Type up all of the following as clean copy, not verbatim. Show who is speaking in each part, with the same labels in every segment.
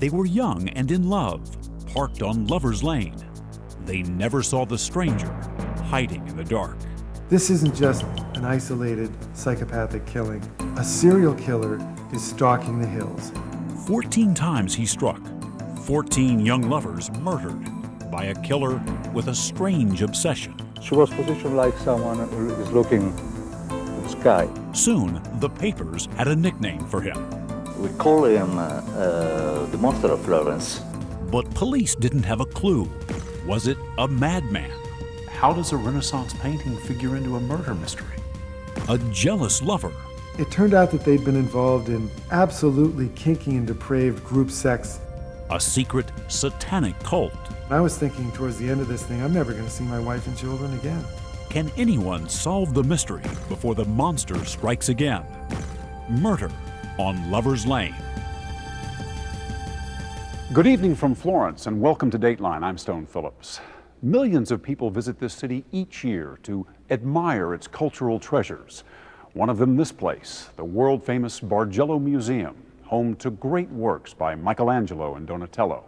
Speaker 1: They were young and in love, parked on Lover's Lane. They never saw the stranger hiding in the dark.
Speaker 2: This isn't just an isolated psychopathic killing. A serial killer is stalking the hills.
Speaker 1: 14 times he struck, 14 young lovers murdered by a killer with a strange obsession.
Speaker 3: She was positioned like someone who is looking at the sky.
Speaker 1: Soon, the papers had a nickname for him.
Speaker 3: We call him the Monster of Florence.
Speaker 1: But police didn't have a clue. Was it a madman?
Speaker 4: How does a Renaissance painting figure into a murder mystery?
Speaker 1: A jealous lover?
Speaker 2: It turned out that they'd been involved in absolutely kinky and depraved group sex.
Speaker 1: A secret satanic cult?
Speaker 2: I was thinking towards the end of this thing, I'm never going to see my wife and children again.
Speaker 1: Can anyone solve the mystery before the monster strikes again? Murder on Lover's Lane.
Speaker 4: Good evening from Florence and welcome to Dateline. I'm Stone Phillips. Millions of people visit this city each year to admire its cultural treasures. One of them this place, the world-famous Bargello Museum, home to great works by Michelangelo and Donatello.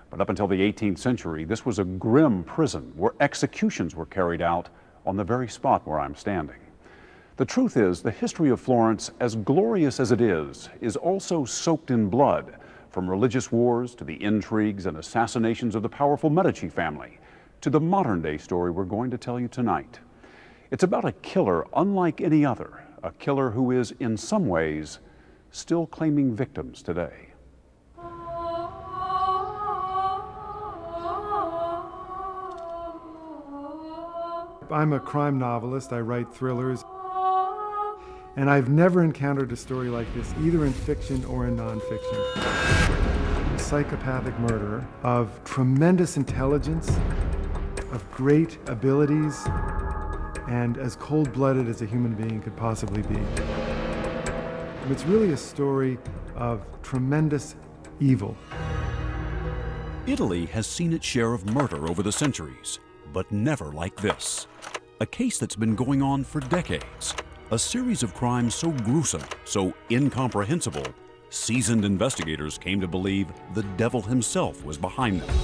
Speaker 4: But up until the 18th century, this was a grim prison where executions were carried out on the very spot where I'm standing. The truth is, the history of Florence, as glorious as it is also soaked in blood, from religious wars to the intrigues and assassinations of the powerful Medici family, to the modern-day story we're going to tell you tonight. It's about a killer unlike any other, a killer who is, in some ways, still claiming victims today.
Speaker 2: I'm a crime novelist. I write thrillers. And I've never encountered a story like this, either in fiction or in nonfiction. A psychopathic murderer of tremendous intelligence, of great abilities, and as cold-blooded as a human being could possibly be. It's really a story of tremendous evil.
Speaker 1: Italy has seen its share of murder over the centuries, but never like this. A case that's been going on for decades. A series of crimes so gruesome, so incomprehensible, seasoned investigators came to believe the devil himself was behind them.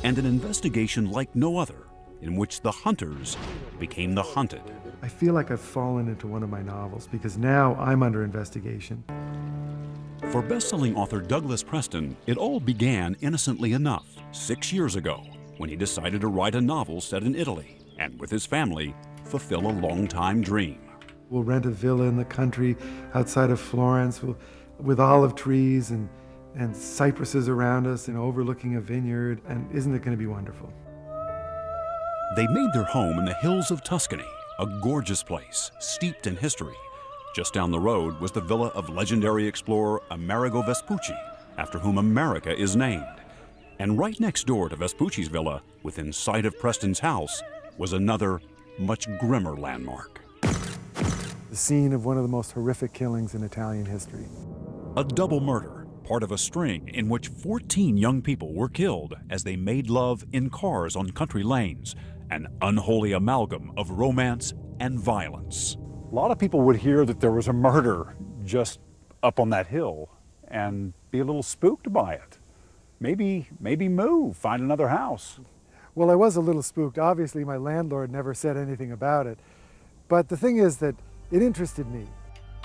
Speaker 1: And an investigation like no other, in which the hunters became the hunted.
Speaker 2: I feel like I've fallen into one of my novels because now I'm under investigation.
Speaker 1: For best-selling author Douglas Preston, it all began innocently enough 6 years ago when he decided to write a novel set in Italy and, with his family, fulfill a long-time dream.
Speaker 2: We'll rent a villa in the country outside of Florence with olive trees and cypresses around us and overlooking a vineyard, and isn't it going to be wonderful?
Speaker 1: They made their home in the hills of Tuscany, a gorgeous place steeped in history. Just down the road was the villa of legendary explorer Amerigo Vespucci, after whom America is named. And right next door to Vespucci's villa, within sight of Preston's house, was another, much grimmer landmark.
Speaker 2: The scene of one of the most horrific killings in Italian history.
Speaker 1: A double murder, part of a string in which 14 young people were killed as they made love in cars on country lanes, an unholy amalgam of romance and violence.
Speaker 4: A lot of people would hear that there was a murder just up on that hill and be a little spooked by it. Maybe move, find another house.
Speaker 2: Well, I was a little spooked. Obviously, my landlord never said anything about it. But the thing is that it interested me.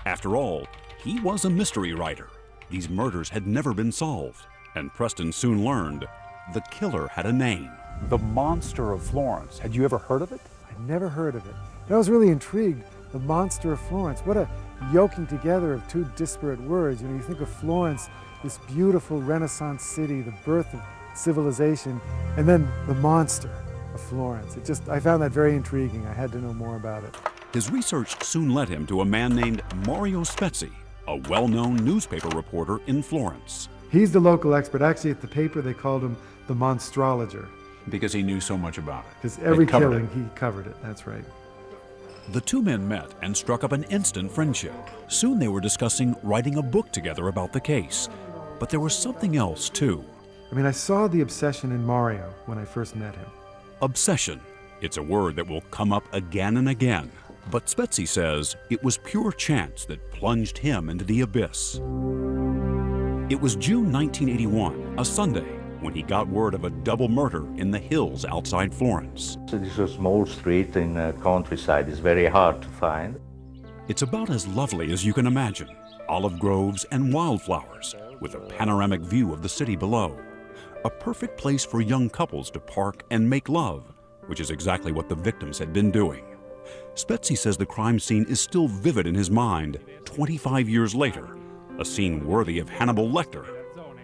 Speaker 1: After all, he was a mystery writer. These murders had never been solved, and Preston soon learned the killer had a name.
Speaker 4: The Monster of Florence. Had you ever heard of it?
Speaker 2: I'd never heard of it. And I was really intrigued. The Monster of Florence. What a yoking together of two disparate words. You know, you think of Florence, this beautiful Renaissance city, the birth of civilization, and then the monster of Florence. I found that very intriguing. I had to know more about it.
Speaker 1: His research soon led him to a man named Mario Spezi, a well-known newspaper reporter in Florence.
Speaker 2: He's the local expert. Actually, at the paper, they called him the monstrologer.
Speaker 4: Because he knew so much about it.
Speaker 2: Because every killing, he covered it. That's right.
Speaker 1: The two men met and struck up an instant friendship. Soon they were discussing writing a book together about the case. But there was something else, too.
Speaker 2: I mean, I saw the obsession in Mario when I first met him.
Speaker 1: Obsession. It's a word that will come up again and again. But Spezi says it was pure chance that plunged him into the abyss. It was June 1981, a Sunday, when he got word of a double murder in the hills outside Florence.
Speaker 3: So this is a small street in countryside. It's very hard to find.
Speaker 1: It's about as lovely as you can imagine. Olive groves and wildflowers, with a panoramic view of the city below. A perfect place for young couples to park and make love, which is exactly what the victims had been doing. Spezi says the crime scene is still vivid in his mind 25 years later, a scene worthy of Hannibal Lecter.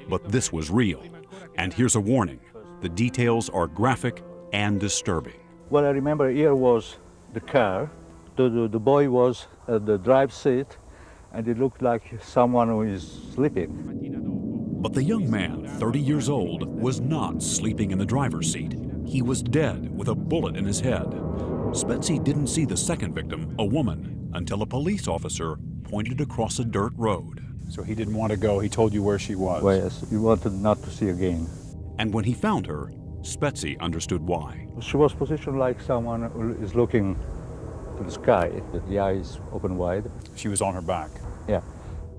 Speaker 1: But this was real. And here's a warning. The details are graphic and disturbing.
Speaker 3: What I remember here was the car. The boy was at the drive seat, and it looked like someone who is sleeping.
Speaker 1: But the young man, 30 years old, was not sleeping in the driver's seat. He was dead with a bullet in his head. Spezi didn't see the second victim, a woman, until a police officer pointed across a dirt road.
Speaker 4: So he didn't want to go. He told you where she was.
Speaker 3: Well, yes, he wanted not to see again.
Speaker 1: And when he found her, Spezi understood why.
Speaker 3: She was positioned like someone who is looking to the sky, with the eyes open wide.
Speaker 4: She was on her back.
Speaker 3: Yeah.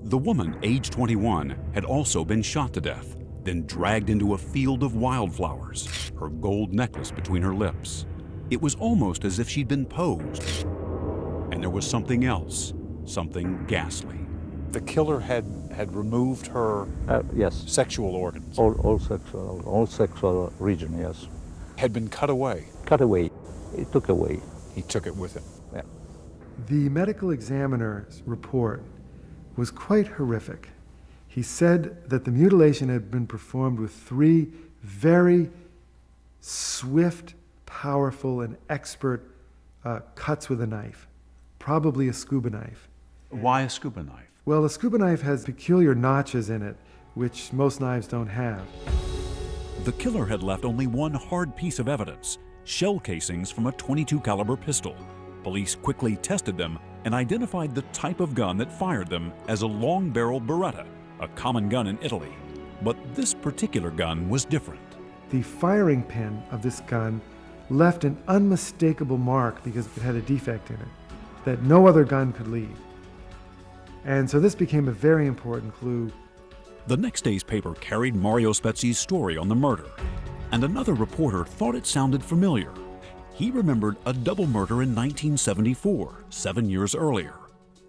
Speaker 1: The woman, age 21, had also been shot to death, then dragged into a field of wildflowers, her gold necklace between her lips. It was almost as if she'd been posed. And there was something else, something ghastly.
Speaker 4: The killer had removed her
Speaker 3: Yes.
Speaker 4: sexual organs.
Speaker 3: All sexual region, yes.
Speaker 4: Had been cut away.
Speaker 3: Cut away. He took away.
Speaker 4: He took it with him.
Speaker 3: Yeah.
Speaker 2: The medical examiner's report was quite horrific. He said that the mutilation had been performed with 3 very swift, powerful, and expert cuts with a knife, probably a scuba knife.
Speaker 1: Why a scuba knife?
Speaker 2: Well, a scuba knife has peculiar notches in it, which most knives don't have.
Speaker 1: The killer had left only one hard piece of evidence, shell casings from a .22 caliber pistol. Police quickly tested them and identified the type of gun that fired them as a long-barreled Beretta, a common gun in Italy. But this particular gun was different.
Speaker 2: The firing pin of this gun left an unmistakable mark because it had a defect in it that no other gun could leave. And so this became a very important clue.
Speaker 1: The next day's paper carried Mario Spezi's story on the murder, and another reporter thought it sounded familiar. He remembered a double murder in 1974, 7 years earlier.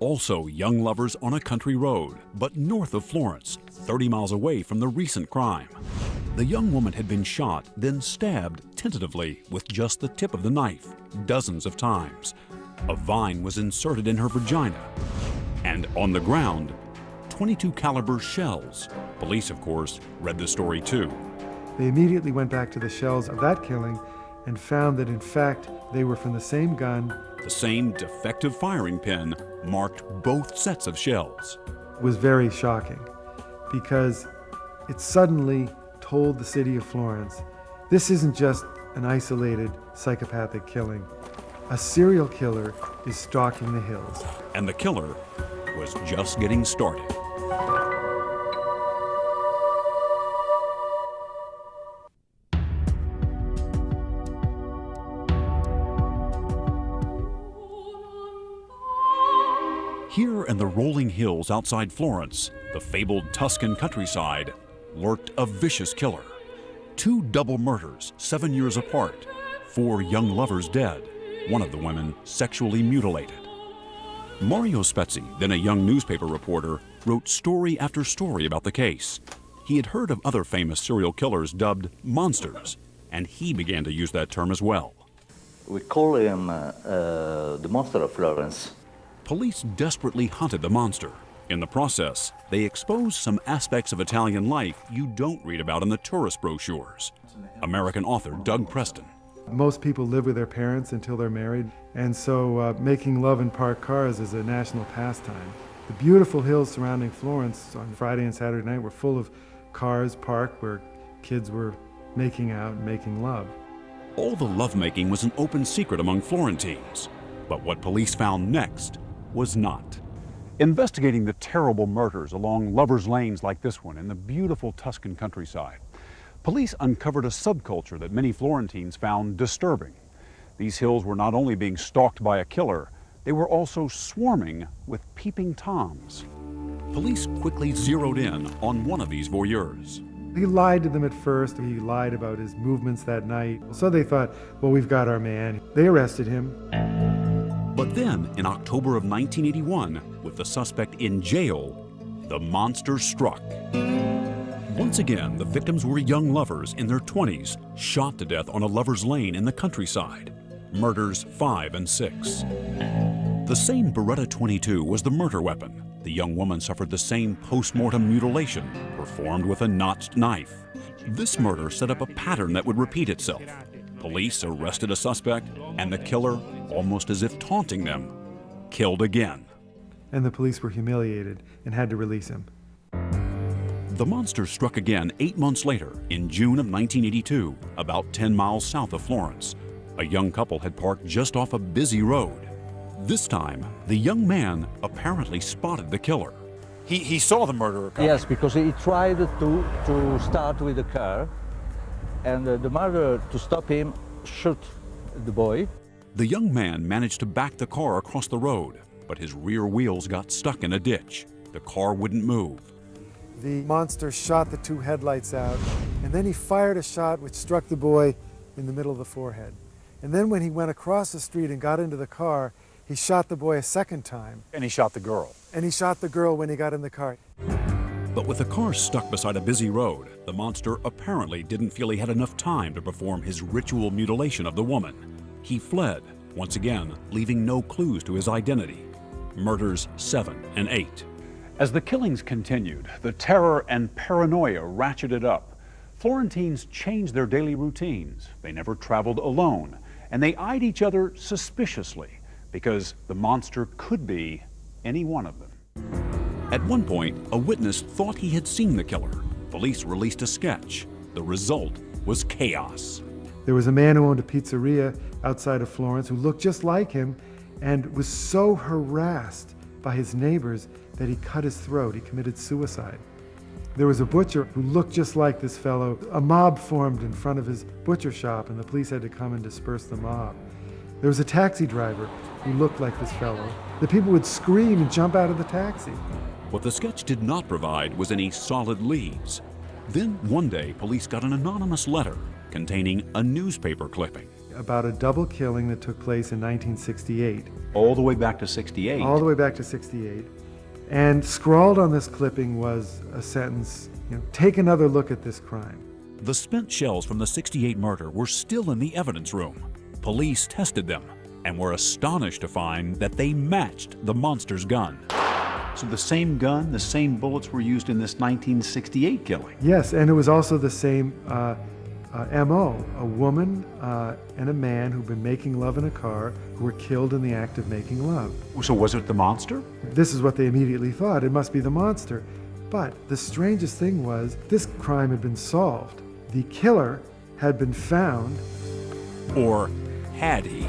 Speaker 1: Also young lovers on a country road, but north of Florence, 30 miles away from the recent crime. The young woman had been shot, then stabbed tentatively with just the tip of the knife, dozens of times. A vine was inserted in her vagina. And on the ground, .22 caliber shells. Police, of course, read the story too.
Speaker 2: They immediately went back to the shells of that killing and found that in fact they were from the same gun.
Speaker 1: The same defective firing pin marked both sets of shells.
Speaker 2: It was very shocking because it suddenly told the city of Florence, this isn't just an isolated psychopathic killing. A serial killer is stalking the hills.
Speaker 1: And the killer was just getting started. Here in the rolling hills outside Florence, the fabled Tuscan countryside, lurked a vicious killer. 2 double murders 7 years apart, 4 young lovers dead, one of the women sexually mutilated. Mario Spezi, then a young newspaper reporter, wrote story after story about the case. He had heard of other famous serial killers dubbed monsters, and he began to use that term as well.
Speaker 3: We call him the Monster of Florence.
Speaker 1: Police desperately hunted the monster. In the process, they exposed some aspects of Italian life you don't read about in the tourist brochures. American author Doug Preston.
Speaker 2: Most people live with their parents until they're married, and so making love in parked cars is a national pastime. The beautiful hills surrounding Florence on Friday and Saturday night were full of cars parked where kids were making out and making love.
Speaker 1: All the lovemaking was an open secret among Florentines, but what police found next was not.
Speaker 4: Investigating the terrible murders along lovers' lanes like this one in the beautiful Tuscan countryside, police uncovered a subculture that many Florentines found disturbing. These hills were not only being stalked by a killer, they were also swarming with peeping toms.
Speaker 1: Police quickly zeroed in on one of these voyeurs.
Speaker 2: He lied to them at first. He lied about his movements that night. So they thought, well, we've got our man. They arrested him.
Speaker 1: But then, in October of 1981, with the suspect in jail, the monster struck. Once again, the victims were young lovers in their 20s, shot to death on a lover's lane in the countryside. Murders 5 and 6. The same Beretta 22 was the murder weapon. The young woman suffered the same post-mortem mutilation, performed with a notched knife. This murder set up a pattern that would repeat itself. Police arrested a suspect, and the killer, almost as if taunting them, killed again.
Speaker 2: And the police were humiliated and had to release him.
Speaker 1: The monster struck again 8 months later, in June of 1982, about 10 miles south of Florence. A young couple had parked just off a busy road. This time, the young man apparently spotted the killer. He saw the murderer coming.
Speaker 3: Yes, because he tried to start with the car, and the murderer, to stop him, shot the boy.
Speaker 1: The young man managed to back the car across the road, but his rear wheels got stuck in a ditch. The car wouldn't move.
Speaker 2: The monster shot the 2 headlights out, and then he fired a shot which struck the boy in the middle of the forehead. And then when he went across the street and got into the car, he shot the boy a second time.
Speaker 4: And he shot the girl.
Speaker 2: And he shot the girl when he got in the car.
Speaker 1: But with the car stuck beside a busy road, the monster apparently didn't feel he had enough time to perform his ritual mutilation of the woman. He fled, once again, leaving no clues to his identity. Murders 7 and 8.
Speaker 4: As the killings continued, the terror and paranoia ratcheted up. Florentines changed their daily routines. They never traveled alone, and they eyed each other suspiciously because the monster could be any one of them.
Speaker 1: At one point, a witness thought he had seen the killer. Police released a sketch. The result was chaos.
Speaker 2: There was a man who owned a pizzeria outside of Florence who looked just like him and was so harassed by his neighbors that he cut his throat. He committed suicide. There was a butcher who looked just like this fellow. A mob formed in front of his butcher shop, and the police had to come and disperse the mob. There was a taxi driver who looked like this fellow. The people would scream and jump out of the taxi.
Speaker 1: What the sketch did not provide was any solid leads. Then one day, police got an anonymous letter containing a newspaper clipping.
Speaker 2: About a double killing that took place in 1968.
Speaker 4: All the way back to 68.
Speaker 2: All the way back to 68. And scrawled on this clipping was a sentence, take another look at this crime.
Speaker 1: The spent shells from the 68 murder were still in the evidence room. Police tested them and were astonished to find that they matched the monster's gun.
Speaker 4: So the same gun, the same bullets were used in this 1968 killing.
Speaker 2: Yes, and it was also the same MO. A woman and a man who've been making love in a car who were killed in the act of making love.
Speaker 4: So was it the monster?
Speaker 2: This is what they immediately thought. It must be the monster. But the strangest thing was, this crime had been solved. The killer had been found.
Speaker 1: Or had he?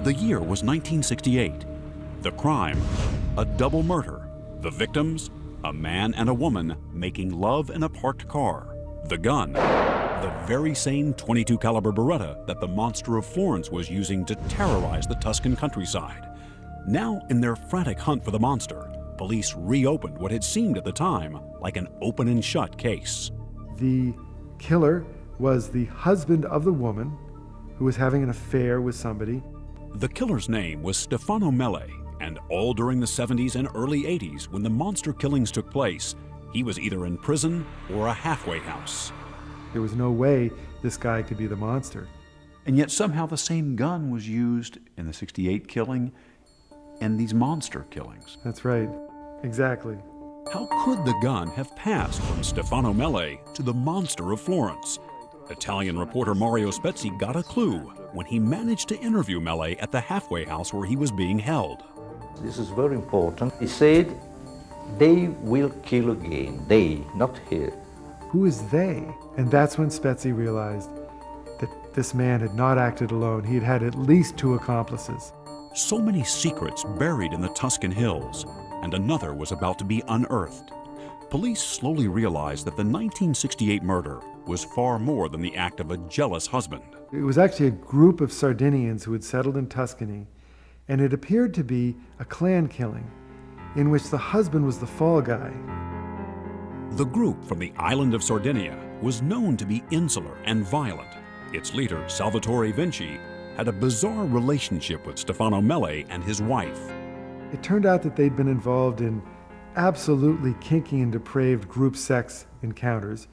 Speaker 1: The year was 1968. The crime, a double murder. The victims, a man and a woman making love in a parked car. The gun, the very same .22 caliber Beretta that the monster of Florence was using to terrorize the Tuscan countryside. Now, in their frantic hunt for the monster, police reopened what had seemed at the time like an open and shut case.
Speaker 2: The killer was the husband of the woman who was having an affair with somebody.
Speaker 1: The killer's name was Stefano Mele, and all during the 70s and early 80s when the monster killings took place, he was either in prison or a halfway house.
Speaker 2: There was no way this guy could be the monster.
Speaker 4: And yet somehow the same gun was used in the 68 killing and these monster killings.
Speaker 2: That's right. Exactly.
Speaker 1: How could the gun have passed from Stefano Mele to the monster of Florence? Italian reporter Mario Spezi got a clue when he managed to interview Mele at the halfway house where he was being held.
Speaker 3: This is very important. He said, they will kill again. They, not here.
Speaker 2: Who is they? And that's when Spezi realized that this man had not acted alone. He had had at least 2 accomplices.
Speaker 1: So many secrets buried in the Tuscan hills, and another was about to be unearthed. Police slowly realized that the 1968 murder was far more than the act of a jealous husband.
Speaker 2: It was actually a group of Sardinians who had settled in Tuscany, and it appeared to be a clan killing in which the husband was the fall guy.
Speaker 1: The group from the island of Sardinia was known to be insular and violent. Its leader, Salvatore Vinci, had a bizarre relationship with Stefano Mele and his wife.
Speaker 2: It turned out that they'd been involved in absolutely kinky and depraved group sex encounters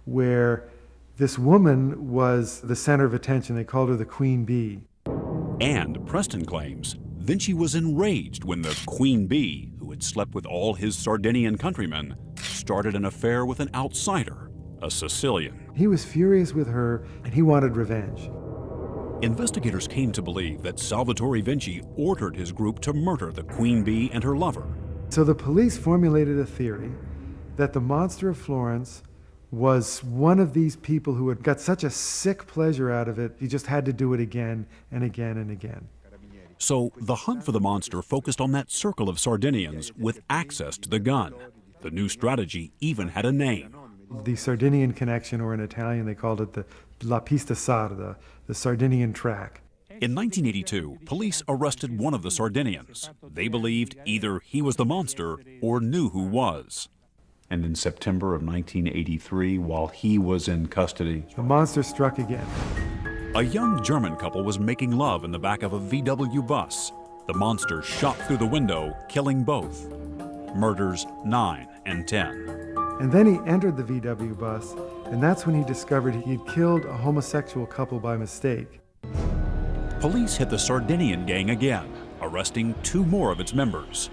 Speaker 2: where this woman was the center of attention. They called her the Queen Bee.
Speaker 1: And Preston claims Vinci was enraged when the Queen Bee, who had slept with all his Sardinian countrymen, started an affair with an outsider, a Sicilian.
Speaker 2: He was furious with her and he wanted revenge.
Speaker 1: Investigators came to believe that Salvatore Vinci ordered his group to murder the Queen Bee and her lover.
Speaker 2: So the police formulated a theory that the monster of Florence was one of these people who had got such a sick pleasure out of it, he just had to do it again and again and again.
Speaker 1: So the hunt for the monster focused on that circle of Sardinians with access to the gun. The new strategy even had a name.
Speaker 2: The Sardinian connection, or in Italian they called it the La Pista Sarda, the Sardinian track.
Speaker 1: In 1982, police arrested one of the Sardinians. They believed either he was the monster or knew who was.
Speaker 4: And in September of 1983, while he was in custody,
Speaker 2: The monster struck again.
Speaker 1: A young German couple was making love in the back of a VW bus. The monster shot through the window, killing both. Murders 9 and 10.
Speaker 2: And then he entered the VW bus, and that's when he discovered he had killed a homosexual couple by mistake.
Speaker 1: Police hit the Sardinian gang again, arresting 2 more of its members.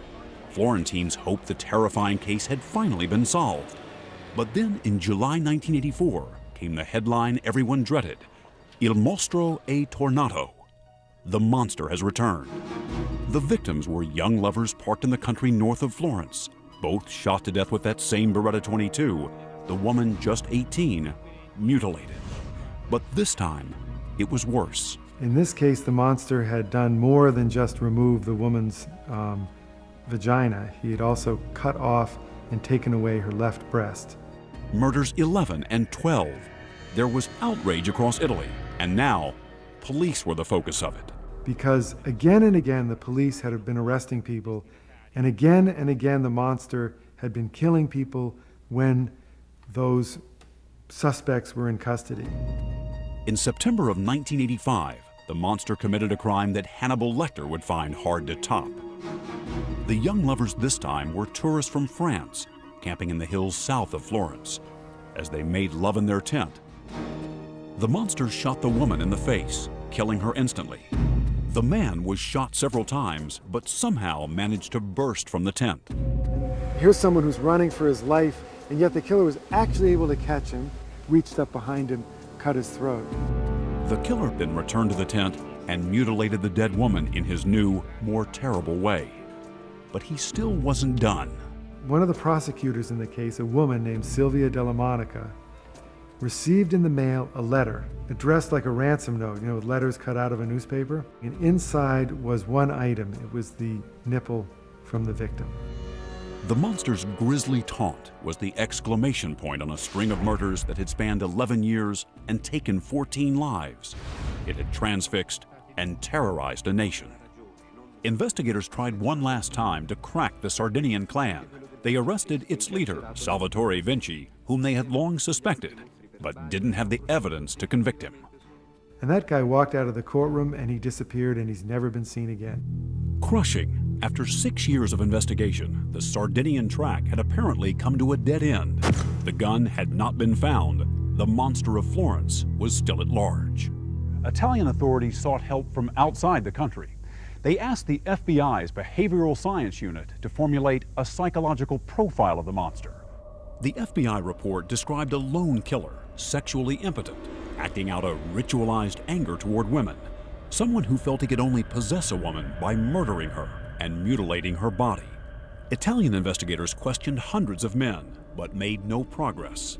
Speaker 1: Florentines hoped the terrifying case had finally been solved. But then in July 1984 came the headline everyone dreaded: Il Mostro è tornato. The monster has returned. The victims were young lovers parked in the country north of Florence, both shot to death with that same Beretta 22, the woman just 18, mutilated. But this time, it was worse.
Speaker 2: In this case, the monster had done more than just remove the woman's vagina. He had also cut off and taken away her left breast.
Speaker 1: Murders 11 and 12. There was outrage across Italy, and now, police were the focus of it.
Speaker 2: Because again and again, the police had been arresting people, and again, the monster had been killing people when those suspects were in custody.
Speaker 1: In September of 1985, the monster committed a crime that Hannibal Lecter would find hard to top. The young lovers this time were tourists from France, camping in the hills south of Florence. As they made love in their tent, the monster shot the woman in the face, killing her instantly. The man was shot several times, but somehow managed to burst from the tent.
Speaker 2: Here's someone who's running for his life, and yet the killer was actually able to catch him, reached up behind him, cut his throat.
Speaker 1: The killer then returned to the tent and mutilated the dead woman in his new, more terrible way. But he still wasn't done.
Speaker 2: One of the prosecutors in the case, a woman named Silvia Della Monica, received in the mail a letter addressed like a ransom note, with letters cut out of a newspaper. And inside was one item. It was the nipple from the victim.
Speaker 1: The monster's grisly taunt was the exclamation point on a string of murders that had spanned 11 years and taken 14 lives. It had transfixed and terrorized a nation. Investigators tried one last time to crack the Sardinian clan. They arrested its leader, Salvatore Vinci, whom they had long suspected, but didn't have the evidence to convict him.
Speaker 2: And that guy walked out of the courtroom and he disappeared and he's never been seen again.
Speaker 1: Crushing. After 6 years of investigation, the Sardinian track had apparently come to a dead end. The gun had not been found. The monster of Florence was still at large.
Speaker 4: Italian authorities sought help from outside the country. They asked the FBI's behavioral science unit to formulate a psychological profile of the monster.
Speaker 1: The FBI report described a lone killer, sexually impotent, acting out a ritualized anger toward women, someone who felt he could only possess a woman by murdering her and mutilating her body. Italian investigators questioned hundreds of men, but made no progress,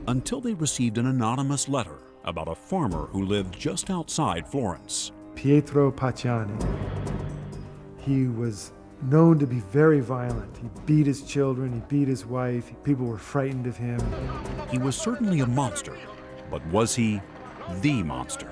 Speaker 1: until they received an anonymous letter about a farmer who lived just outside Florence.
Speaker 2: Pietro Pacciani. He was known to be very violent. He beat his children, he beat his wife, people were frightened of him.
Speaker 1: He was certainly a monster, but was he the monster?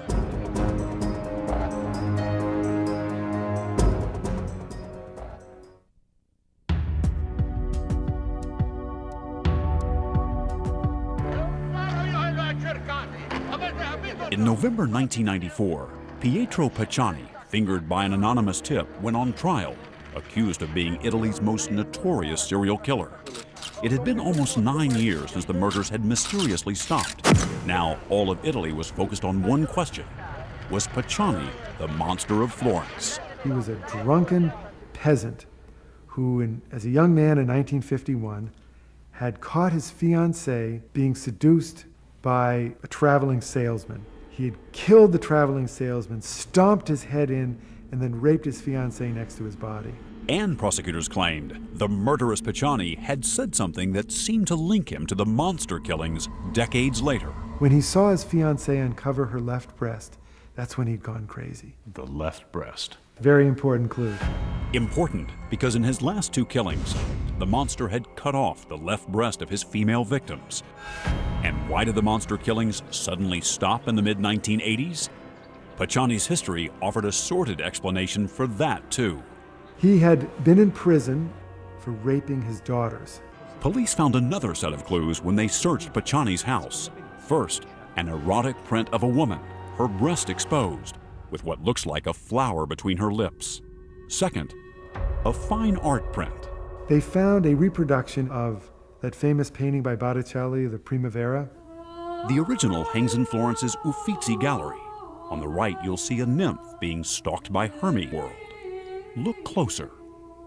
Speaker 1: In November 1994, Pietro Pacciani, fingered by an anonymous tip, went on trial, accused of being Italy's most notorious serial killer. It had been almost 9 years since the murders had mysteriously stopped. Now, all of Italy was focused on one question. Was Pacciani the monster of Florence?
Speaker 2: He was a drunken peasant who, as a young man in 1951, had caught his fiancée being seduced by a traveling salesman. He had killed the traveling salesman, stomped his head in, and then raped his fiancée next to his body.
Speaker 1: And prosecutors claimed the murderous Pacciani had said something that seemed to link him to the monster killings decades later.
Speaker 2: When he saw his fiancée uncover her left breast, that's when he'd gone crazy.
Speaker 4: The left breast.
Speaker 2: Very important clue.
Speaker 1: Important because in his last 2 killings, the monster had cut off the left breast of his female victims. And why did the monster killings suddenly stop in the mid-1980s? Pacciani's history offered a sordid explanation for that, too.
Speaker 2: He had been in prison for raping his daughters.
Speaker 1: Police found another set of clues when they searched Pacciani's house. First, an erotic print of a woman, her breast exposed, with what looks like a flower between her lips. Second, a fine art print.
Speaker 2: They found a reproduction of that famous painting by Botticelli, the Primavera.
Speaker 1: The original hangs in Florence's Uffizi Gallery. On the right, you'll see a nymph being stalked by Hermie World. Look closer.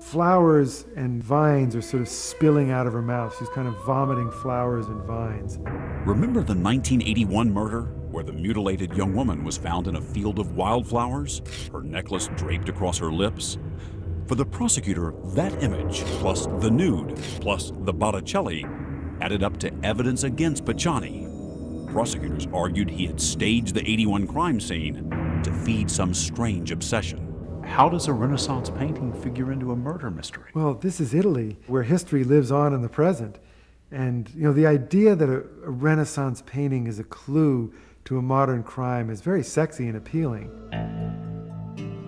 Speaker 2: Flowers and vines are sort of spilling out of her mouth. She's kind of vomiting flowers and vines.
Speaker 1: Remember the 1981 murder where the mutilated young woman was found in a field of wildflowers, her necklace draped across her lips? For the prosecutor, that image, plus the nude, plus the Botticelli, added up to evidence against Pacciani. Prosecutors argued he had staged the 81 crime scene to feed some strange obsession.
Speaker 4: How does a Renaissance painting figure into a murder mystery?
Speaker 2: Well, this is Italy, where history lives on in the present. And, the idea that a Renaissance painting is a clue to a modern crime is very sexy and appealing.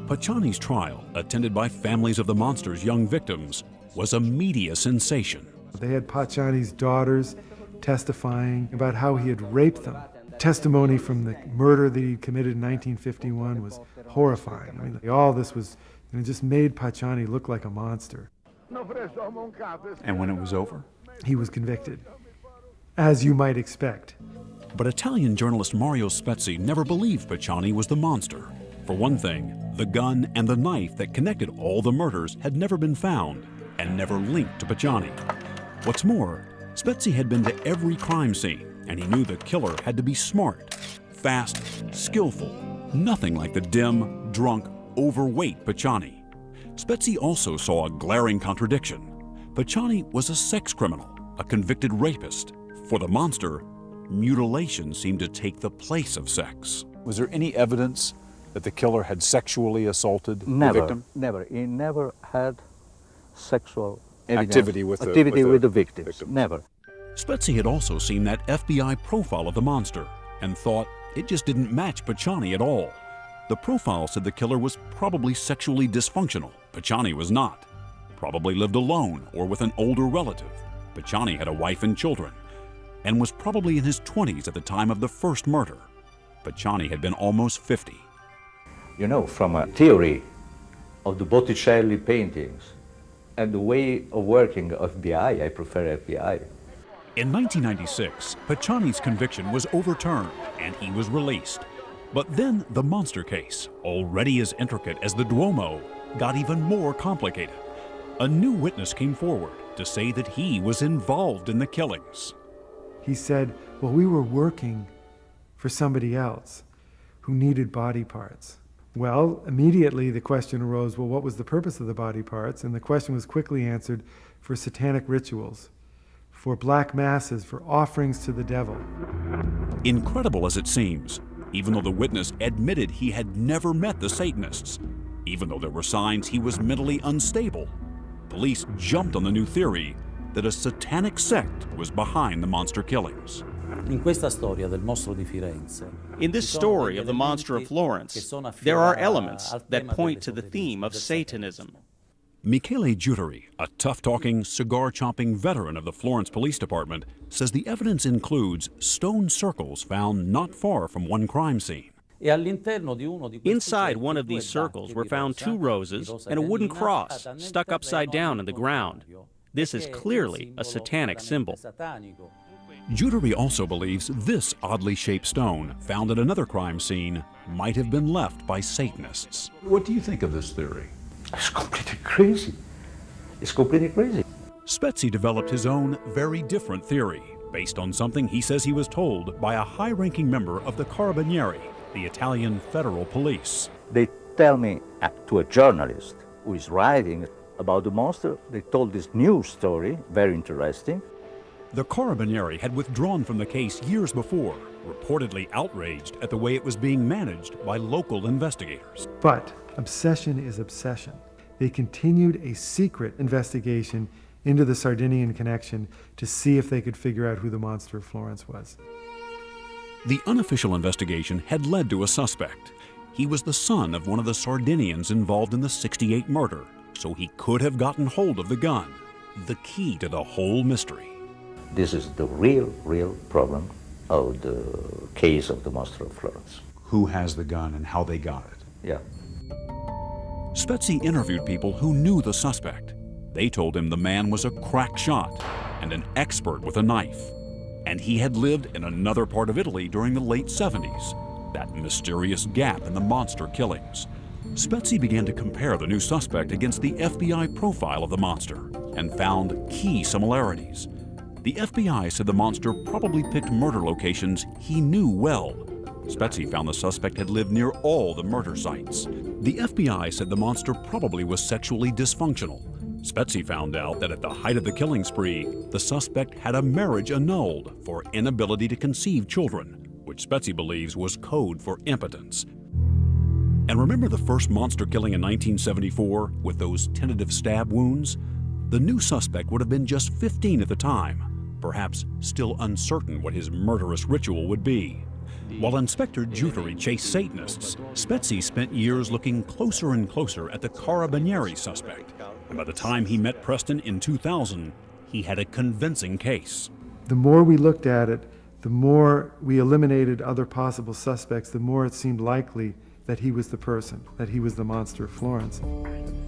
Speaker 1: Pacciani's trial, attended by families of the monster's young victims, was a media sensation.
Speaker 2: They had Pacciani's daughters testifying about how he had raped them. Testimony from the murder that he committed in 1951 was horrifying. I mean, all this was, just made Pacciani look like a monster.
Speaker 4: And when it was over?
Speaker 2: He was convicted, as you might expect.
Speaker 1: But Italian journalist Mario Spezi never believed Pacciani was the monster. For one thing, the gun and the knife that connected all the murders had never been found and never linked to Pacciani. What's more, Spezi had been to every crime scene, and he knew the killer had to be smart, fast, skillful, nothing like the dim, drunk, overweight Pacciani. Spezi also saw a glaring contradiction. Pacciani was a sex criminal, a convicted rapist. For the monster, mutilation seemed to take the place of sex.
Speaker 4: Was there any evidence that the killer had sexually assaulted the victim?
Speaker 3: Never. He never had sexual evidence,
Speaker 4: activity with the
Speaker 3: victims.
Speaker 4: victims.
Speaker 3: Never.
Speaker 1: Spezi had also seen that FBI profile of the monster and thought it just didn't match Pacciani at all. The profile said the killer was probably sexually dysfunctional. Pacciani was not. Probably lived alone or with an older relative. Pacciani had a wife and children and was probably in his 20s at the time of the first murder. Pacciani had been almost 50.
Speaker 3: From a theory of the Botticelli paintings and the way of working of FBI, I prefer FBI.
Speaker 1: In 1996, Pacciani's conviction was overturned and he was released. But then the monster case, already as intricate as the Duomo, got even more complicated. A new witness came forward to say that he was involved in the killings.
Speaker 2: He said, well, we were working for somebody else who needed body parts. Well, immediately the question arose, well, what was the purpose of the body parts? And the question was quickly answered: for satanic rituals, for black masses, for offerings to the devil.
Speaker 1: Incredible as it seems, even though the witness admitted he had never met the Satanists, even though there were signs he was mentally unstable, police jumped on the new theory that a satanic sect was behind the monster killings.
Speaker 5: In questa storia del Mostro di Firenze,
Speaker 6: In this story of the monster of Florence, there are elements that point to the theme of Satanism.
Speaker 1: Michele Giuteri, a tough-talking, cigar-chomping veteran of the Florence Police Department, says the evidence includes stone circles found not far from one crime scene.
Speaker 6: Inside one of these circles were found 2 roses and a wooden cross stuck upside down in the ground. This is clearly a satanic symbol.
Speaker 1: Giuteri also believes this oddly shaped stone, found at another crime scene, might have been left by Satanists.
Speaker 4: What do you think of this theory?
Speaker 3: It's completely crazy. It's completely crazy.
Speaker 1: Spezi developed his own very different theory, based on something he says he was told by a high-ranking member of the Carabinieri, the Italian federal police.
Speaker 3: They tell me to a journalist who is writing about the monster, they told this new story, very interesting.
Speaker 1: The Carabinieri had withdrawn from the case years before, reportedly outraged at the way it was being managed by local investigators.
Speaker 2: But obsession is obsession. They continued a secret investigation into the Sardinian connection to see if they could figure out who the monster of Florence was.
Speaker 1: The unofficial investigation had led to a suspect. He was the son of one of the Sardinians involved in the '68 murder, so he could have gotten hold of the gun, the key to the whole mystery.
Speaker 3: This is the real problem of the case of the monster of Florence.
Speaker 4: Who has the gun and how they got it?
Speaker 3: Yeah.
Speaker 1: Spezi interviewed people who knew the suspect. They told him the man was a crack shot and an expert with a knife. And he had lived in another part of Italy during the late '70s, that mysterious gap in the monster killings. Spezi began to compare the new suspect against the FBI profile of the monster and found key similarities. The FBI said the monster probably picked murder locations he knew well. Spezi found the suspect had lived near all the murder sites. The FBI said the monster probably was sexually dysfunctional. Spezi found out that at the height of the killing spree, the suspect had a marriage annulled for inability to conceive children, which Spezi believes was code for impotence. And remember the first monster killing in 1974 with those tentative stab wounds? The new suspect would have been just 15 at the time, perhaps still uncertain what his murderous ritual would be. While Inspector Giuteri chased Satanists, Spezi spent years looking closer and closer at the Carabinieri suspect. And by the time he met Preston in 2000, he had a convincing case.
Speaker 2: The more we looked at it, the more we eliminated other possible suspects, the more it seemed likely that he was the person, that he was the monster of Florence.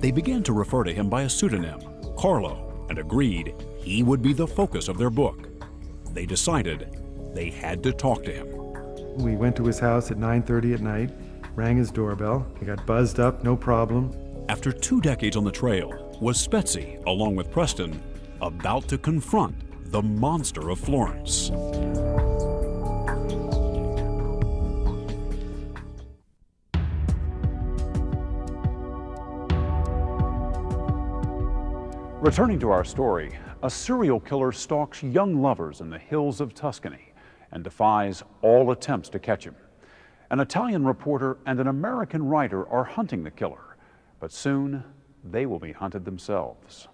Speaker 1: They began to refer to him by a pseudonym, Carlo, and agreed he would be the focus of their book. They decided they had to talk to him.
Speaker 2: We went to his house at 9:30 at night, rang his doorbell. He got buzzed up, no problem.
Speaker 1: After 2 decades on the trail, was Spezi, along with Preston, about to confront the monster of Florence.
Speaker 4: Returning to our story, a serial killer stalks young lovers in the hills of Tuscany and defies all attempts to catch him. An Italian reporter and an American writer are hunting the killer, but soon they will be hunted themselves.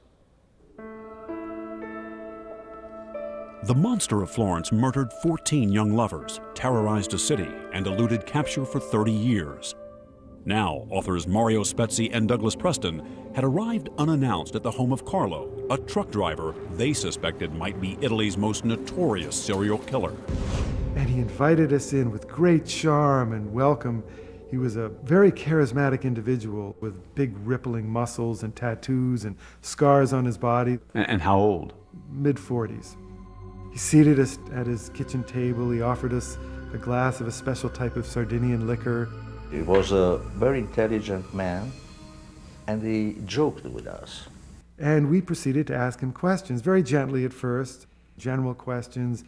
Speaker 1: The monster of Florence murdered 14 young lovers, terrorized a city, and eluded capture for 30 years. Now, authors Mario Spezi and Douglas Preston had arrived unannounced at the home of Carlo, a truck driver they suspected might be Italy's most notorious serial killer.
Speaker 2: And he invited us in with great charm and welcome. He was a very charismatic individual with big rippling muscles and tattoos and scars on his body.
Speaker 4: And how old?
Speaker 2: Mid-40s. He seated us at his kitchen table. He offered us a glass of a special type of Sardinian liquor.
Speaker 3: He was a very intelligent man, and he joked with us.
Speaker 2: And we proceeded to ask him questions, very gently at first, general questions.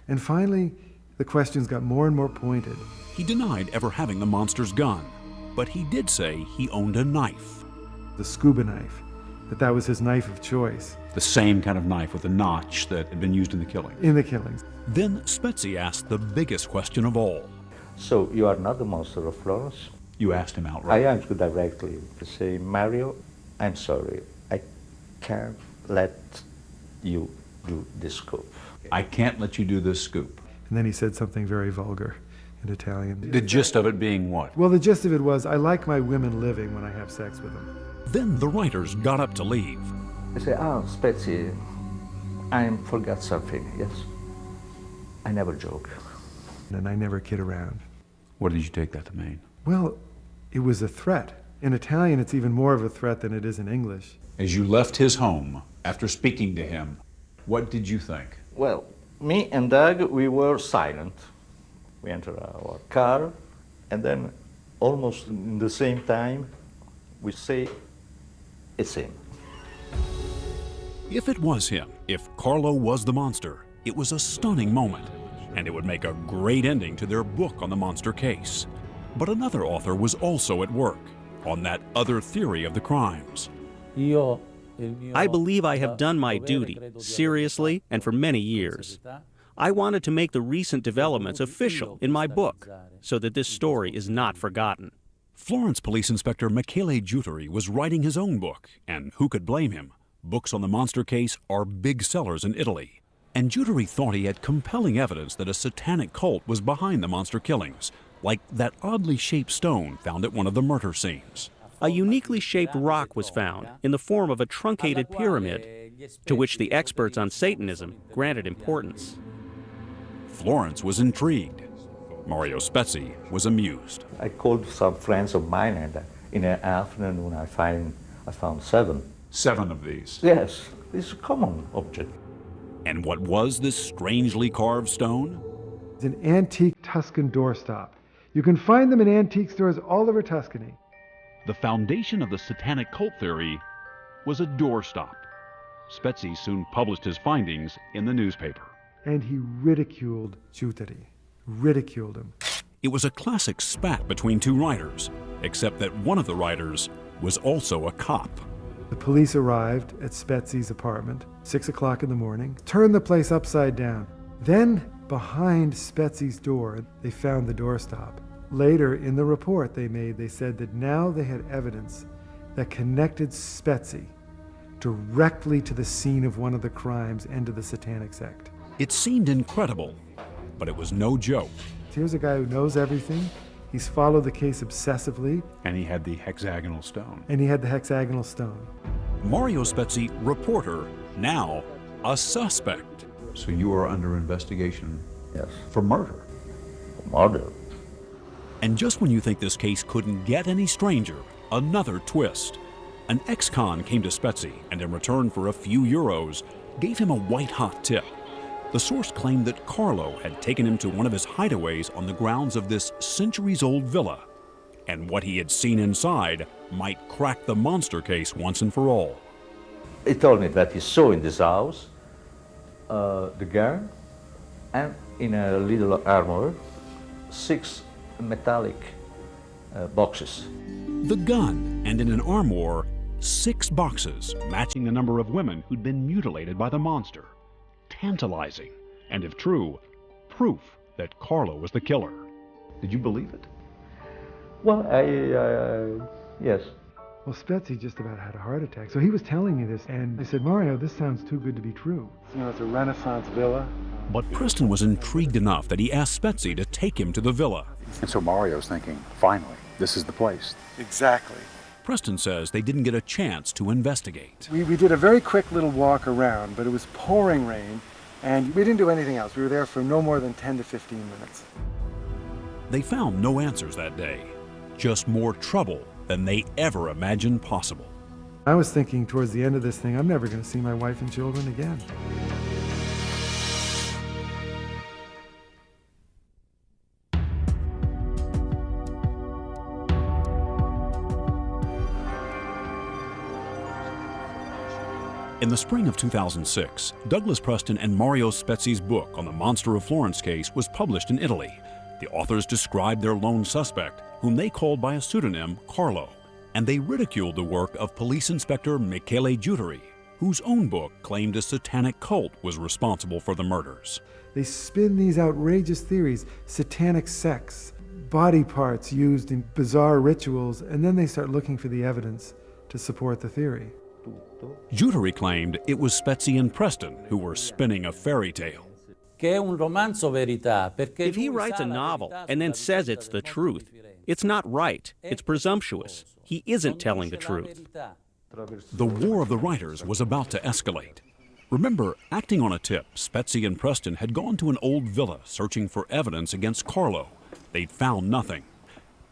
Speaker 2: And finally, the questions got more and more pointed.
Speaker 1: He denied ever having the monster's gun, but he did say he owned a knife.
Speaker 2: The scuba knife, that was his knife of choice.
Speaker 4: The same kind of knife with the notch that had been used in the killing.
Speaker 2: In the killings.
Speaker 1: Then Spezi asked the biggest question of all.
Speaker 3: So you are not the monster of Florence?
Speaker 4: You asked him outright.
Speaker 3: I asked directly to say, Mario, I'm sorry, I can't let you do this scoop.
Speaker 4: I can't let you do this scoop.
Speaker 2: And then he said something very vulgar in Italian.
Speaker 4: The gist of it being what?
Speaker 2: Well, the gist of it was, I like my women living when I have sex with them.
Speaker 1: Then the writers got up to leave.
Speaker 3: I say, Spezi, I forgot something, yes. I never joke.
Speaker 2: And I never kid around.
Speaker 4: What did you take that to mean?
Speaker 2: Well, it was a threat. In Italian, it's even more of a threat than it is in English.
Speaker 4: As you left his home, after speaking to him, what did you think?
Speaker 3: Well, me and Doug, we were silent. We entered our car, and then almost in the same time, we say, it's him.
Speaker 1: If it was him, if Carlo was the monster, it was a stunning moment, and it would make a great ending to their book on the monster case. But another author was also at work on that other theory of the crimes.
Speaker 6: I believe I have done my duty, seriously and for many years. I wanted to make the recent developments official in my book, so that this story is not forgotten.
Speaker 1: Florence Police Inspector Michele Giuteri was writing his own book, and who could blame him? Books on the monster case are big sellers in Italy, and Giuteri thought he had compelling evidence that a satanic cult was behind the monster killings, like that oddly shaped stone found at one of the murder scenes.
Speaker 6: A uniquely shaped rock was found in the form of a truncated pyramid, to which the experts on Satanism granted importance.
Speaker 1: Florence was intrigued. Mario Spezi was amused.
Speaker 3: I called some friends of mine, and in an afternoon I found 7.
Speaker 4: 7 of these.
Speaker 3: Yes, it's a common object.
Speaker 1: And what was this strangely carved stone?
Speaker 2: It's an antique Tuscan doorstop. You can find them in antique stores all over Tuscany.
Speaker 1: The foundation of the satanic cult theory was a doorstop. Spezi soon published his findings in the newspaper.
Speaker 2: And he ridiculed Giuteri. Ridiculed him.
Speaker 1: It was a classic spat between two writers, except that one of the writers was also a cop.
Speaker 2: The police arrived at Spezi's apartment, 6 o'clock in the morning, turned the place upside down. Then, behind Spezi's door, they found the doorstop. Later, in the report they said that now they had evidence that connected Spezi directly to the scene of one of the crimes and to the satanic sect.
Speaker 1: It seemed incredible, but it was no joke.
Speaker 2: Here's a guy who knows everything. He's followed the case obsessively.
Speaker 4: And he had the hexagonal stone.
Speaker 1: Mario Spezi, reporter, now a suspect.
Speaker 4: So you are under investigation?
Speaker 3: Yes.
Speaker 4: For murder?
Speaker 3: Murder.
Speaker 1: And just when you think this case couldn't get any stranger, another twist. An ex-con came to Spezi and in return for a few euros, gave him a white-hot tip. The source claimed that Carlo had taken him to one of his hideaways on the grounds of this centuries-old villa. And what he had seen inside might crack the monster case once and for all.
Speaker 3: He told me that he saw in this house the gun and in a little armor 6 metallic boxes.
Speaker 1: The gun, and in an armoire, 6 boxes matching the number of women who'd been mutilated by the monster. Tantalizing, and if true, proof that Carlo was the killer.
Speaker 4: Did you believe it?
Speaker 3: Well, yes.
Speaker 2: Well, Spezi just about had a heart attack, so he was telling me this, and I said, Mario, this sounds too good to be true. You know, it's a Renaissance villa.
Speaker 1: But Preston was intrigued enough that he asked Spezi to take him to the villa.
Speaker 4: And so Mario's thinking, finally, this is the place.
Speaker 2: Exactly.
Speaker 1: Preston says they didn't get a chance to investigate.
Speaker 2: We did a very quick little walk around, but it was pouring rain, and we didn't do anything else. We were there for no more than 10 to 15 minutes.
Speaker 1: They found no answers that day, just more trouble than they ever imagined possible.
Speaker 2: I was thinking towards the end of this thing, I'm never going to see my wife and children again.
Speaker 1: In the spring of 2006, Douglas Preston and Mario Spezi's book on the Monster of Florence case was published in Italy. The authors described their lone suspect, whom they called by a pseudonym Carlo, and they ridiculed the work of Police Inspector Michele Giuteri, whose own book claimed a satanic cult was responsible for the murders.
Speaker 2: They spin these outrageous theories, satanic sex, body parts used in bizarre rituals, and then they start looking for the evidence to support the theory.
Speaker 1: Giudice claimed it was Spezi and Preston who were spinning a fairy tale.
Speaker 6: If he writes a novel and then says it's the truth, it's not right, it's presumptuous. He isn't telling the truth.
Speaker 1: The war of the writers was about to escalate. Remember, acting on a tip, Spezi and Preston had gone to an old villa searching for evidence against Carlo. They'd found nothing.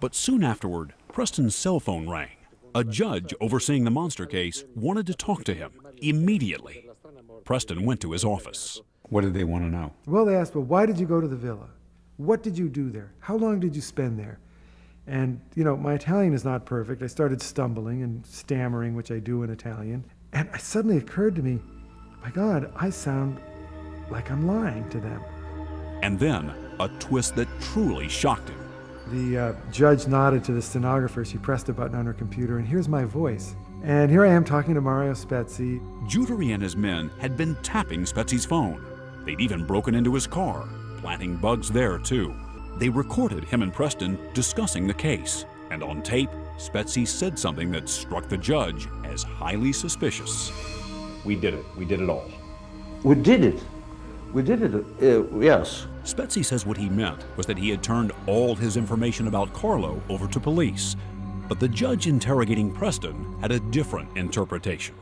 Speaker 1: But soon afterward, Preston's cell phone rang. A judge overseeing the monster case wanted to talk to him immediately. Preston went to his office.
Speaker 4: What did they want to know?
Speaker 2: Well, they asked, well, why did you go to the villa? What did you do there? How long did you spend there? And, you know, my Italian is not perfect. I started stumbling and stammering, which I do in Italian. And it suddenly occurred to me, my God, I sound like I'm lying to them.
Speaker 1: And then, a twist that truly shocked him.
Speaker 2: The judge nodded to the stenographer. She pressed a button on her computer, and here's my voice. And here I am talking to Mario Spezi.
Speaker 1: Giudice and his men had been tapping Spezi's phone. They'd even broken into his car, planting bugs there too. They recorded him and Preston discussing the case. And on tape, Spezi said something that struck the judge as highly suspicious.
Speaker 4: We did it. We did it all.
Speaker 3: We did it. We did it, yes.
Speaker 1: Spezi says what he meant was that he had turned all his information about Carlo over to police. But the judge interrogating Preston had a different interpretation.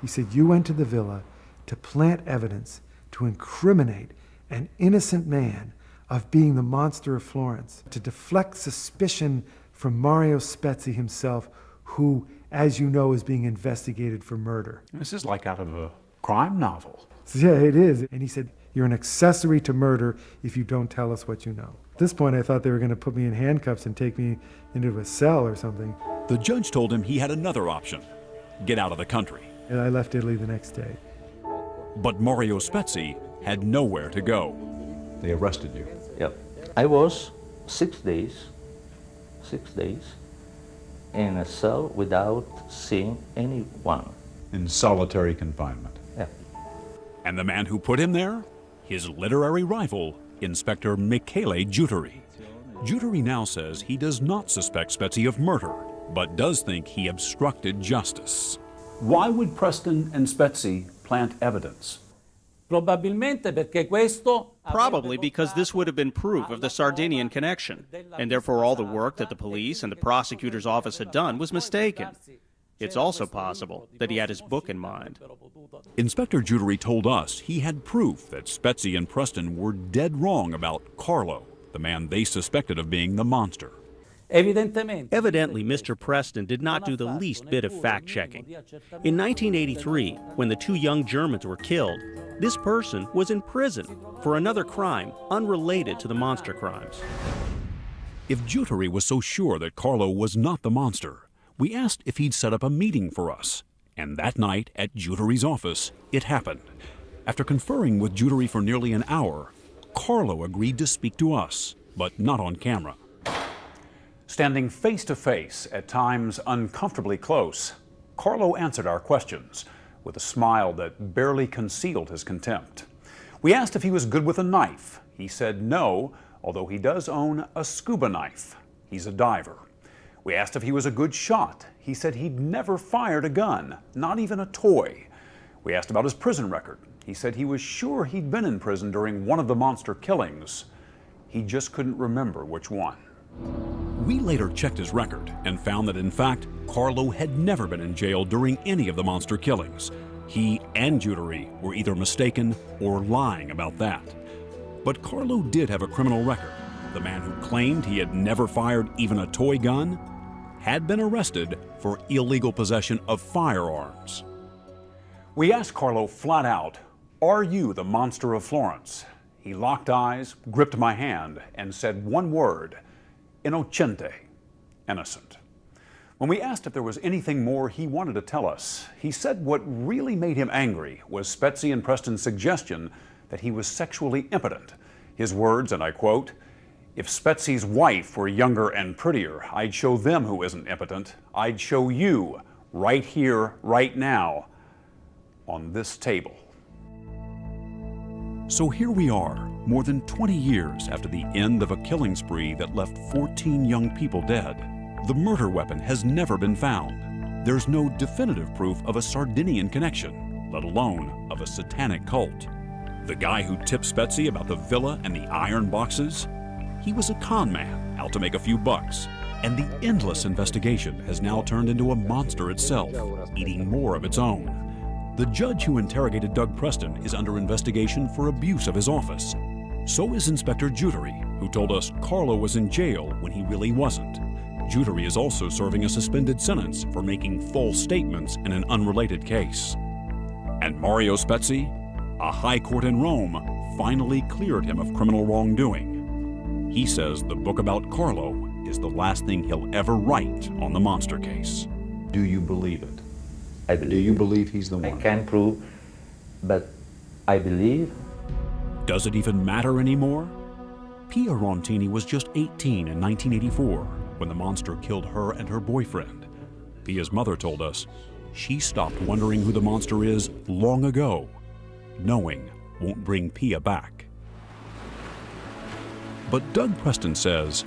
Speaker 2: He said, you went to the villa to plant evidence to incriminate an innocent man of being the monster of Florence, to deflect suspicion from Mario Spezi himself, who, as you know, is being investigated for murder.
Speaker 4: This is like out of a crime novel.
Speaker 2: So, yeah, it is. And he said, you're an accessory to murder if you don't tell us what you know. At this point, I thought they were going to put me in handcuffs and take me into a cell or something.
Speaker 1: The judge told him he had another option: get out of the country.
Speaker 2: And I left Italy the next day.
Speaker 1: But Mario Spezi had nowhere to go.
Speaker 4: They arrested you.
Speaker 3: Yep. I was 6 days in a cell without seeing anyone.
Speaker 4: In solitary confinement.
Speaker 3: Yeah.
Speaker 1: And the man who put him there? His literary rival, Inspector Michele Giudice. Giudice now says he does not suspect Spezi of murder, but does think he obstructed justice.
Speaker 4: Why would Preston and Spezi plant evidence?
Speaker 6: Probably because this would have been proof of the Sardinian connection, and therefore all the work that the police and the prosecutor's office had done was mistaken. It's also possible that he had his book in mind.
Speaker 1: Inspector Giudice told us he had proof that Spezi and Preston were dead wrong about Carlo, the man they suspected of being the monster.
Speaker 6: Evidently, Mr. Preston did not do the least bit of fact-checking. In 1983, when the two young Germans were killed, this person was in prison for another crime unrelated to the monster crimes.
Speaker 1: If Giudice was so sure that Carlo was not the monster, we asked if he'd set up a meeting for us. And that night, at Giudice's office, it happened. After conferring with Giudice for nearly an hour, Carlo agreed to speak to us, but not on camera.
Speaker 4: Standing face to face, at times uncomfortably close, Carlo answered our questions with a smile that barely concealed his contempt. We asked if he was good with a knife. He said no, although he does own a scuba knife. He's a diver. We asked if he was a good shot. He said he'd never fired a gun, not even a toy. We asked about his prison record. He said he was sure he'd been in prison during one of the monster killings. He just couldn't remember which one.
Speaker 1: We later checked his record and found that, in fact, Carlo had never been in jail during any of the monster killings. He and Giudice were either mistaken or lying about that. But Carlo did have a criminal record. The man who claimed he had never fired even a toy gun had been arrested for illegal possession of firearms.
Speaker 4: We asked Carlo flat out, "Are you the monster of Florence?" He locked eyes, gripped my hand, and said one word: innocente, innocent. When we asked if there was anything more he wanted to tell us, he said what really made him angry was Spezi and Preston's suggestion that he was sexually impotent. His words, and I quote, "If Spezi's wife were younger and prettier, I'd show them who isn't impotent. I'd show you, right here, right now, on this table."
Speaker 1: So here we are, more than 20 years after the end of a killing spree that left 14 young people dead. The murder weapon has never been found. there's no definitive proof of a Sardinian connection, let alone of a satanic cult. The guy who tipped Spezi about the villa and the iron boxes? He was a con man out to make a few bucks. And the endless investigation has now turned into a monster itself, eating more of its own. The judge who interrogated Doug Preston is under investigation for abuse of his office. So is Inspector Jutery, who told us Carlo was in jail when he really wasn't. Jutery is also serving a suspended sentence for making false statements in an unrelated case. And Mario Spezi? A high court in Rome finally cleared him of criminal wrongdoing. He says the book about Carlo is the last thing he'll ever write on the monster case.
Speaker 4: Do you believe it?
Speaker 3: I believe.
Speaker 4: Do you believe he's the one?
Speaker 3: I can't prove, but I believe.
Speaker 1: Does it even matter anymore? Pia Rontini was just 18 in 1984 when the monster killed her and her boyfriend. Pia's mother told us she stopped wondering who the monster is long ago. Knowing won't bring Pia back. But Doug Preston says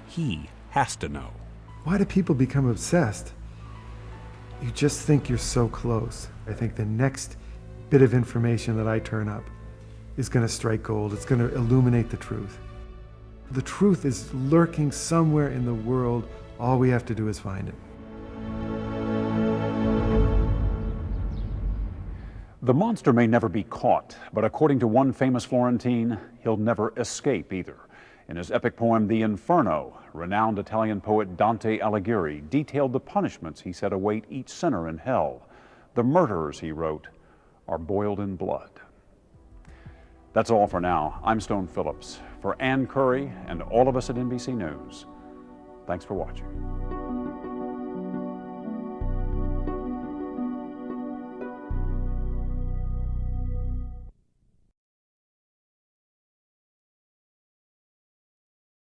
Speaker 1: he has to know.
Speaker 2: Why do people become obsessed? You just think you're so close. I think the next bit of information that I turn up is going to strike gold. It's going to illuminate the truth. The truth is lurking somewhere in the world. All we have to do is find it.
Speaker 4: The monster may never be caught, but according to one famous Florentine, he'll never escape either. In his epic poem, The Inferno, renowned Italian poet Dante Alighieri detailed the punishments he said await each sinner in hell. The murderers, he wrote, are boiled in blood. That's all for now. I'm Stone Phillips. For Ann Curry and all of us at NBC News, thanks for watching.